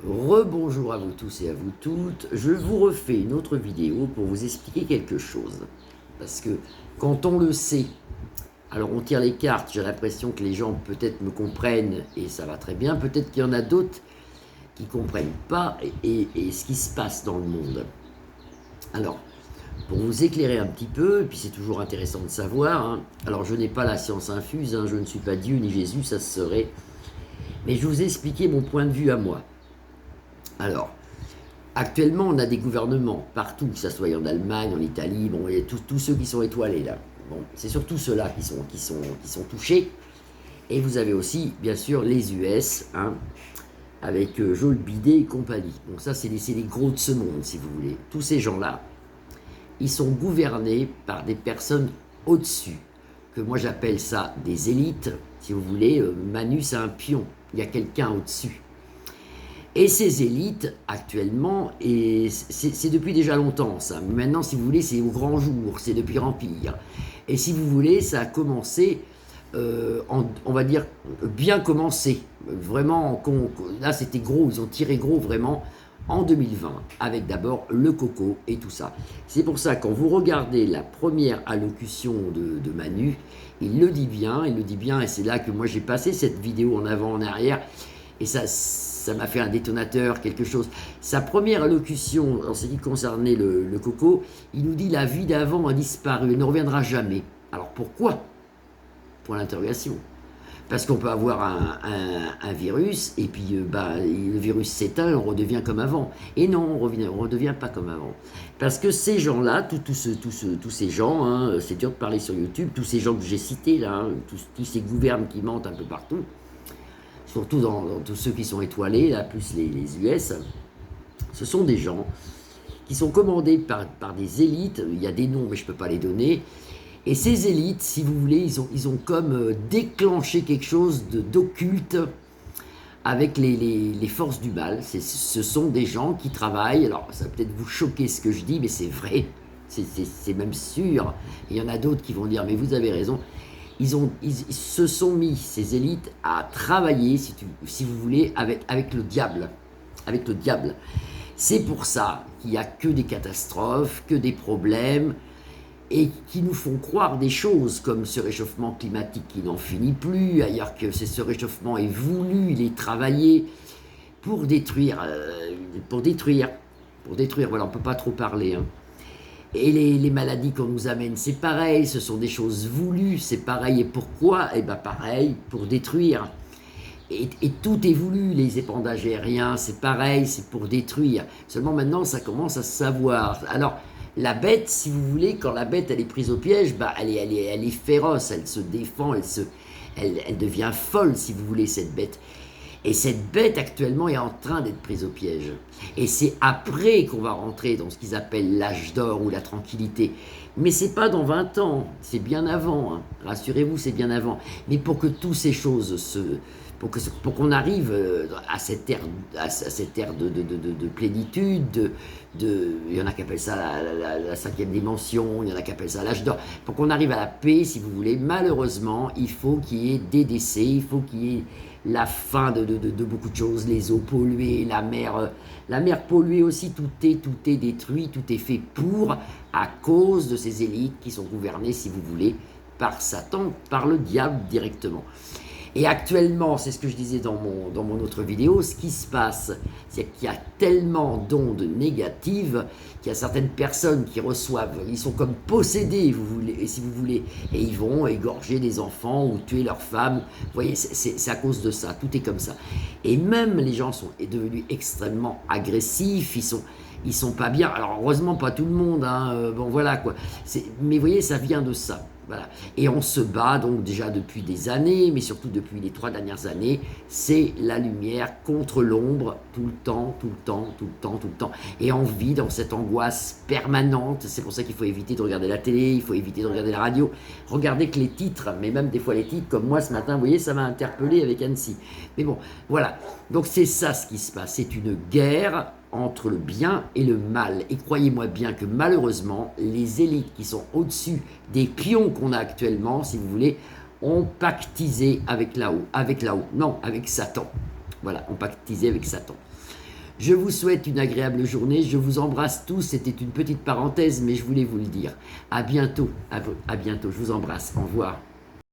Rebonjour à vous tous et à vous toutes. Je vous refais une autre vidéo pour vous expliquer quelque chose. Parce que quand on le sait, alors on tire les cartes, j'ai l'impression que les gens peut-être me comprennent et ça va très bien. Peut-être qu'il y en a d'autres qui ne comprennent pas et ce qui se passe dans le monde. Alors, pour vous éclairer un petit peu, et puis c'est toujours intéressant de savoir, hein, alors je n'ai pas la science infuse, hein, je ne suis pas Dieu ni Jésus, ça se serait, mais je vais vous expliquer mon point de vue à moi. Alors, actuellement, on a des gouvernements partout, que ce soit en Allemagne, en Italie, bon, et tous ceux qui sont étoilés là. Bon, c'est surtout ceux-là qui sont touchés. Et vous avez aussi, bien sûr, les US, hein, avec Joel Bidet et compagnie. Donc ça, c'est les gros de ce monde, si vous voulez. Tous ces gens-là, ils sont gouvernés par des personnes au-dessus, que moi j'appelle ça des élites, si vous voulez. Manu, c'est un pion, il y a quelqu'un au-dessus. Et ces élites, actuellement, et c'est depuis déjà longtemps ça, maintenant si vous voulez c'est au grand jour, c'est depuis l'Empire. Et si vous voulez, ça a commencé, on va dire, bien commencé. Vraiment, là c'était gros, ils ont tiré gros vraiment en 2020, avec d'abord le coco et tout ça. C'est pour ça quand vous regardez la première allocution de Manu, il le dit bien, et c'est là que moi j'ai passé cette vidéo en avant, en arrière, et ça m'a fait un détonateur, quelque chose. Sa première allocution, en ce qui concernait le coco, il nous dit la vie d'avant a disparu, elle ne reviendra jamais. Alors pourquoi? Point d'interrogation. Parce qu'on peut avoir un virus, et puis le virus s'éteint, on redevient comme avant. Et non, on ne redevient pas comme avant. Parce que ces gens-là, tous ces gens, hein, c'est dur de parler sur YouTube, tous ces gens que j'ai cités, là, hein, tous ces gouvernements qui mentent un peu partout, surtout dans tous ceux qui sont étoilés, là, plus les US, ce sont des gens qui sont commandés par des élites, il y a des noms mais je ne peux pas les donner, et ces élites, si vous voulez, ils ont comme déclenché quelque chose d'occulte avec les forces du mal. Ce sont des gens qui travaillent, alors ça va peut-être vous choquer ce que je dis, mais c'est vrai, c'est même sûr, il y en a d'autres qui vont dire, mais vous avez raison, ils se sont mis, ces élites, à travailler, si vous voulez, avec le diable. Avec le diable. C'est pour ça qu'il n'y a que des catastrophes, que des problèmes, et qui nous font croire des choses comme ce réchauffement climatique qui n'en finit plus, ailleurs que ce réchauffement est voulu, il est travaillé pour détruire, voilà, on ne peut pas trop parler, hein. Et les maladies qu'on nous amène, c'est pareil, ce sont des choses voulues, c'est pareil. Et pourquoi? Eh bien pareil, pour détruire. Et tout est voulu, les épandages aériens, c'est pareil, c'est pour détruire. Seulement maintenant, ça commence à se savoir. Alors, la bête, si vous voulez, quand la bête elle est prise au piège, bah, elle est féroce, elle se défend, elle devient folle, si vous voulez, cette bête. Et cette bête actuellement est en train d'être prise au piège. Et c'est après qu'on va rentrer dans ce qu'ils appellent l'âge d'or ou la tranquillité. Mais c'est pas dans 20 ans, c'est bien avant, hein. Rassurez-vous, c'est bien avant. Mais pour que toutes ces choses pour qu'on arrive à cette ère, de plénitude, il y en a qui appellent ça la cinquième dimension, il y en a qui appellent ça l'âge d'or, pour qu'on arrive à la paix, si vous voulez, malheureusement, il faut qu'il y ait des décès, il faut qu'il y ait la fin de beaucoup de choses, les eaux polluées, la mer polluée aussi, tout est détruit, tout est fait à cause de ces élites qui sont gouvernées, si vous voulez, par Satan, par le diable directement. Et actuellement, c'est ce que je disais dans mon autre vidéo, ce qui se passe, c'est qu'il y a tellement d'ondes négatives qu'il y a certaines personnes qui reçoivent, ils sont comme possédés, si vous voulez, et ils vont égorger des enfants ou tuer leurs femmes. Vous voyez, c'est à cause de ça, tout est comme ça. Et même les gens sont devenus extrêmement agressifs, ils sont pas bien. Alors heureusement pas tout le monde, hein, bon voilà quoi. Mais vous voyez, ça vient de ça. Voilà. Et on se bat donc déjà depuis des années, mais surtout depuis les 3 dernières années, c'est la lumière contre l'ombre, tout le temps, tout le temps, tout le temps, tout le temps. Et on vit dans cette angoisse permanente, c'est pour ça qu'il faut éviter de regarder la télé, il faut éviter de regarder la radio, regardez que les titres, mais même des fois les titres, comme moi ce matin, vous voyez, ça m'a interpellé avec Annecy. Mais bon, voilà, donc c'est ça ce qui se passe, c'est une guerre entre le bien et le mal. Et croyez-moi bien que malheureusement, les élites qui sont au-dessus des pions qu'on a actuellement, si vous voulez, ont pactisé avec là-haut. Non, avec Satan. Voilà, ont pactisé avec Satan. Je vous souhaite une agréable journée. Je vous embrasse tous. C'était une petite parenthèse, mais je voulais vous le dire. À bientôt. À bientôt. Je vous embrasse. Au revoir.